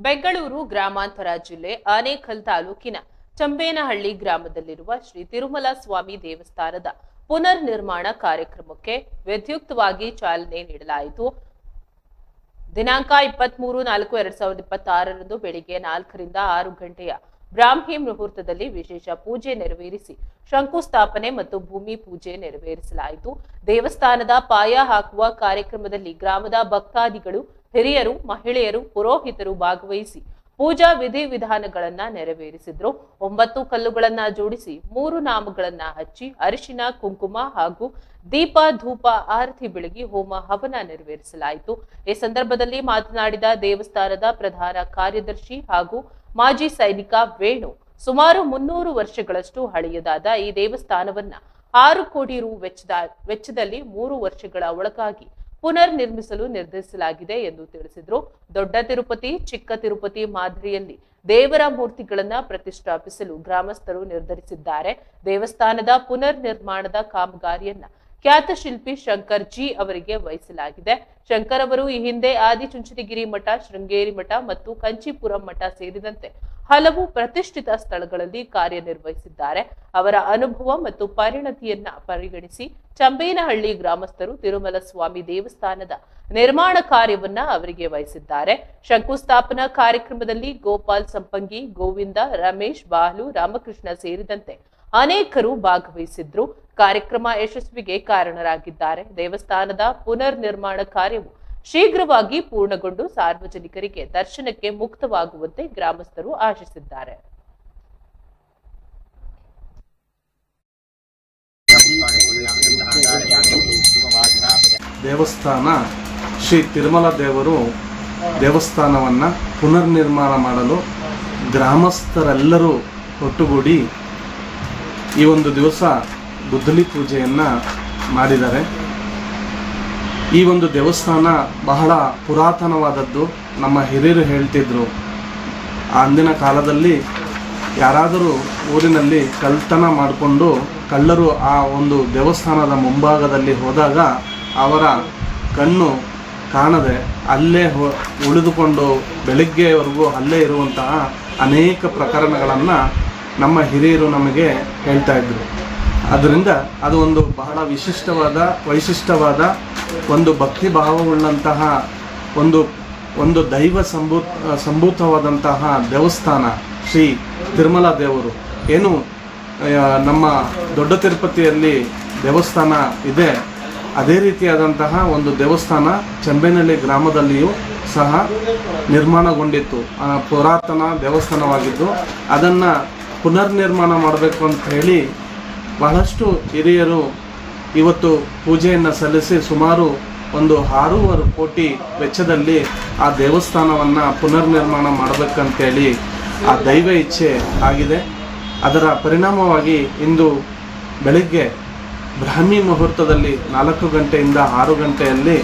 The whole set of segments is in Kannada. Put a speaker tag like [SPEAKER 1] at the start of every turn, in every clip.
[SPEAKER 1] ಬೆಂಗಳೂರು ಗ್ರಾಮಾಂತರ ಜಿಲ್ಲೆ ಆನೇಕಲ್ ತಾಲೂಕಿನ ಚಂಬೇನಹಳ್ಳಿ ಗ್ರಾಮದಲ್ಲಿರುವ ಶ್ರೀ ತಿರುಮಲ ಸ್ವಾಮಿ ದೇವಸ್ಥಾನದ ಪುನರ್ ನಿರ್ಮಾಣ ಕಾರ್ಯಕ್ರಮಕ್ಕೆ ವಿದ್ಯುಕ್ತವಾಗಿ ಚಾಲನೆ ನೀಡಲಾಯಿತು. ದಿನಾಂಕ 23/4/2026 ಬೆಳಿಗ್ಗೆ 4ರಿಂದ 6 ಗಂಟೆಯ ಬ್ರಾಹ್ಮಿ ಮುಹೂರ್ತದಲ್ಲಿ ವಿಶೇಷ ಪೂಜೆ ನೆರವೇರಿಸಿ ಶಂಕುಸ್ಥಾಪನೆ ಮತ್ತು ಭೂಮಿ ಪೂಜೆ ನೆರವೇರಿಸಲಾಯಿತು. ದೇವಸ್ಥಾನದ ಪಾಯ ಹಾಕುವ ಕಾರ್ಯಕ್ರಮದಲ್ಲಿ ಗ್ರಾಮದ ಭಕ್ತಾದಿಗಳು, ಹಿರಿಯರು, ಮಹಿಳೆಯರು, ಪುರೋಹಿತರು ಭಾಗವಹಿಸಿ ಪೂಜಾ ವಿಧಿವಿಧಾನಗಳನ್ನ ನೆರವೇರಿಸಿದ್ರು. 9 ಕಲ್ಲುಗಳನ್ನ ಜೋಡಿಸಿ 3 ನಾಮಗಳನ್ನ ಹಚ್ಚಿ ಅರಿಶಿನ, ಕುಂಕುಮ ಹಾಗೂ ದೀಪ, ಧೂಪ, ಆರತಿ ಬೆಳಗಿ ಹೋಮ ಹವನ ನೆರವೇರಿಸಲಾಯಿತು. ಈ ಸಂದರ್ಭದಲ್ಲಿ ಮಾತನಾಡಿದ ದೇವಸ್ಥಾನದ ಪ್ರಧಾನ ಕಾರ್ಯದರ್ಶಿ ಹಾಗೂ ಮಾಜಿ ಸೈನಿಕ ವೇಣು, ಸುಮಾರು 300 ವರ್ಷಗಳಷ್ಟು ಹಳೆಯದಾದ ಈ ದೇವಸ್ಥಾನವನ್ನ 6 ಕೋಟಿ ರು ವೆಚ್ಚದಲ್ಲಿ 3 ವರ್ಷಗಳ ಒಳಗಾಗಿ ಪುನರ್ ನಿರ್ಮಿಸಲು ನಿರ್ಧರಿಸಲಾಗಿದೆ ಎಂದು ತಿಳಿಸಿದರು. ದೊಡ್ಡ ತಿರುಪತಿ, ಚಿಕ್ಕ ತಿರುಪತಿ ಮಾದರಿಯಲ್ಲಿ ದೇವರ ಮೂರ್ತಿಗಳನ್ನ ಪ್ರತಿಷ್ಠಾಪಿಸಲು ಗ್ರಾಮಸ್ಥರು ನಿರ್ಧರಿಸಿದ್ದಾರೆ. ದೇವಸ್ಥಾನದ ಪುನರ್ ನಿರ್ಮಾಣದ ಕಾಮಗಾರಿಯನ್ನ ಖ್ಯಾತ ಶಿಲ್ಪಿ ಶಂಕರ್ ಜಿ ಅವರಿಗೆ ವಹಿಸಲಾಗಿದೆ. ಶಂಕರ್ ಅವರು ಈ ಹಿಂದೆ ಆದಿಚುಂಚನಗಿರಿ ಮಠ, ಶೃಂಗೇರಿ ಮಠ ಮತ್ತು ಕಂಚೀಪುರಂ ಮಠ ಸೇರಿದಂತೆ ಹಲವು ಪ್ರತಿಷ್ಠಿತ ಸ್ಥಳಗಳಲ್ಲಿ ಕಾರ್ಯನಿರ್ವಹಿಸಿದ್ದಾರೆ. ಅವರ ಅನುಭವ ಮತ್ತು ಪರಿಣತಿಯನ್ನ ಪರಿಗಣಿಸಿ ಚಂಬೇನಹಳ್ಳಿ ಗ್ರಾಮಸ್ಥರು ತಿರುಮಲ ಸ್ವಾಮಿ ದೇವಸ್ಥಾನದ ನಿರ್ಮಾಣ ಕಾರ್ಯವನ್ನ ಅವರಿಗೆ ವಹಿಸಿದ್ದಾರೆ. ಶಂಕುಸ್ಥಾಪನಾ ಕಾರ್ಯಕ್ರಮದಲ್ಲಿ ಗೋಪಾಲ್ ಸಂಪಂಗಿ, ಗೋವಿಂದ, ರಮೇಶ್, ಬಾಲು, ರಾಮಕೃಷ್ಣ ಸೇರಿದಂತೆ ಅನೇಕರು ಭಾಗವಹಿಸಿದ್ರು. ಕಾರ್ಯಕ್ರಮ ಯಶಸ್ವಿಗೆ ಕಾರಣರಾಗಿದ್ದಾರೆ. ದೇವಸ್ಥಾನದ ಪುನರ್ ನಿರ್ಮಾಣ ಕಾರ್ಯವು ಶೀಘ್ರವಾಗಿ ಪೂರ್ಣಗೊಂಡು ಸಾರ್ವಜನಿಕರಿಗೆ ದರ್ಶನಕ್ಕೆ ಮುಕ್ತವಾಗುವಂತೆ ಗ್ರಾಮಸ್ಥರು ಆಶಿಸಿದ್ದಾರೆ.
[SPEAKER 2] ದೇವಸ್ಥಾನ ಶ್ರೀ ತಿರುಮಲ ದೇವರು ದೇವಸ್ಥಾನವನ್ನು ಪುನರ್ ನಿರ್ಮಾಣ ಮಾಡಲು ಗ್ರಾಮಸ್ಥರೆಲ್ಲರೂ ಒಟ್ಟುಗೂಡಿ ಈ ಒಂದು ದಿವಸ ಗುದ್ದಲಿ ಪೂಜೆಯನ್ನು ಮಾಡಿದ್ದಾರೆ. ಈ ಒಂದು ದೇವಸ್ಥಾನ ಬಹಳ ಪುರಾತನವಾದದ್ದು. ನಮ್ಮ ಹಿರಿಯರು ಹೇಳ್ತಿದ್ರು, ಅಂದಿನ ಕಾಲದಲ್ಲಿ ಯಾರಾದರೂ ಊರಿನಲ್ಲಿ ಕಳ್ತನ ಮಾಡಿಕೊಂಡು ಕಳ್ಳರು ಆ ಒಂದು ದೇವಸ್ಥಾನದ ಮುಂಭಾಗದಲ್ಲಿ ಹೋದಾಗ ಅವರ ಕಣ್ಣು ಕಾಣದೆ ಅಲ್ಲೇ ಉಳಿದುಕೊಂಡು ಬೆಳಗ್ಗೆವರೆಗೂ ಅಲ್ಲೇ ಇರುವಂತಹ ಅನೇಕ ಪ್ರಕರಣಗಳನ್ನು ನಮ್ಮ ಹಿರಿಯರು ನಮಗೆ ಹೇಳ್ತಾ ಇದ್ರು. ಅದರಿಂದ ಅದು ಒಂದು ಬಹಳ ವೈಶಿಷ್ಟ್ಯವಾದ ಒಂದು ಭಕ್ತಿ ಭಾವವುಳ್ಳಂತಹ ಒಂದು ದೈವ ಸಂಭೂತವಾದಂತಹ ದೇವಸ್ಥಾನ ಶ್ರೀ ತಿರುಮಲ ದೇವರು. ಏನು ನಮ್ಮ ದೊಡ್ಡ ತಿರುಪತಿಯಲ್ಲಿ ದೇವಸ್ಥಾನ ಇದೆ, ಅದೇ ರೀತಿಯಾದಂತಹ ಒಂದು ದೇವಸ್ಥಾನ ಚಂಬೇನಹಳ್ಳಿ ಗ್ರಾಮದಲ್ಲಿಯೂ ಸಹ ನಿರ್ಮಾಣಗೊಂಡಿತ್ತು. ಪುರಾತನ ದೇವಸ್ಥಾನವಾಗಿದ್ದು ಅದನ್ನು ಪುನರ್ ನಿರ್ಮಾಣ ಮಾಡಬೇಕು ಅಂತ ಹೇಳಿ ಬಹಳಷ್ಟು ಹಿರಿಯರು ಇವತ್ತು ಪೂಜೆಯನ್ನು ಸಲ್ಲಿಸಿ ಸುಮಾರು ಒಂದು 6.5 ಕೋಟಿ ವೆಚ್ಚದಲ್ಲಿ ಆ ದೇವಸ್ಥಾನವನ್ನು ಪುನರ್ ನಿರ್ಮಾಣ ಮಾಡಬೇಕಂತೇಳಿ ಆ ದೈವ ಇಚ್ಛೆ ಆಗಿದೆ. ಅದರ ಪರಿಣಾಮವಾಗಿ ಇಂದು ಬೆಳಗ್ಗೆ ಬ್ರಾಹ್ಮಿ ಮುಹೂರ್ತದಲ್ಲಿ 4 ಗಂಟೆಯಿಂದ 6 ಗಂಟೆಯಲ್ಲಿ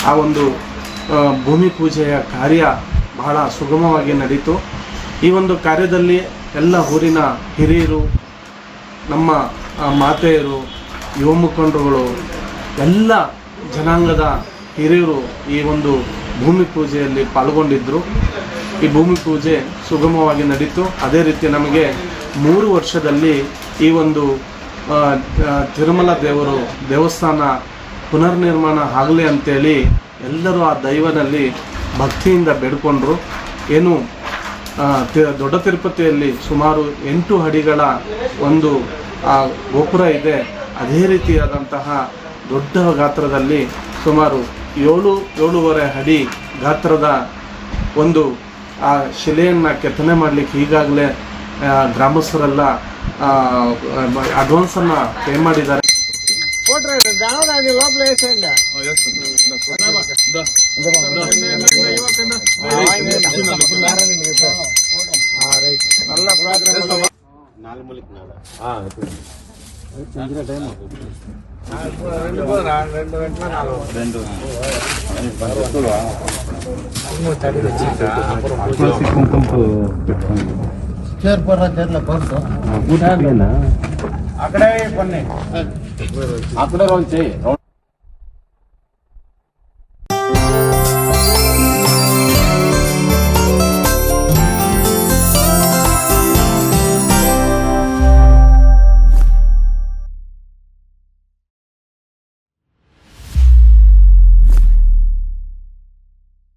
[SPEAKER 2] ಆ ಒಂದು ಭೂಮಿ ಪೂಜೆಯ ಕಾರ್ಯ ಬಹಳ ಸುಗಮವಾಗಿ ನಡೀತು. ಈ ಒಂದು ಕಾರ್ಯದಲ್ಲಿ ಎಲ್ಲ ಊರಿನ ಹಿರಿಯರು, ನಮ್ಮ ಮಾತೆಯರು, ಯುವ ಮುಖಂಡರುಗಳು, ಎಲ್ಲ ಜನಾಂಗದ ಹಿರಿಯರು ಈ ಒಂದು ಭೂಮಿ ಪೂಜೆಯಲ್ಲಿ ಪಾಲ್ಗೊಂಡಿದ್ದರು. ಈ ಭೂಮಿ ಪೂಜೆ ಸುಗಮವಾಗಿ ನಡೀತು. ಅದೇ ರೀತಿ ನಮಗೆ 3 ವರ್ಷದಲ್ಲಿ ಈ ಒಂದು ತಿರುಮಲ ದೇವರು ದೇವಸ್ಥಾನ ಪುನರ್ ನಿರ್ಮಾಣ ಆಗಲಿ ಅಂತೇಳಿ ಎಲ್ಲರೂ ಆ ದೈವನಲ್ಲಿ ಭಕ್ತಿಯಿಂದ ಬೇಡ್ಕೊಂಡ್ರು. ಏನು ದೊಡ್ಡ ತಿರುಪತಿಯಲ್ಲಿ ಸುಮಾರು 8 ಅಡಿಗಳ ಒಂದು ಗೋಪುರ ಇದೆ. ಅದೇ ರೀತಿಯಾದಂತಹ ದೊಡ್ಡ ಗಾತ್ರದಲ್ಲಿ ಸುಮಾರು 7-7.5 ಅಡಿ ಗಾತ್ರದ ಒಂದು ಆ ಶಿಲೆಯನ್ನು ಕೆತ್ತನೆ ಮಾಡಲಿಕ್ಕೆ ಈಗಾಗಲೇ ಗ್ರಾಮಸ್ಥರೆಲ್ಲ ಅಡ್ವಾನ್ಸನ್ನು ಪೇ ಮಾಡಿದ್ದಾರೆ.
[SPEAKER 3] అక్కడే కొన్ని అక్కడే రోజు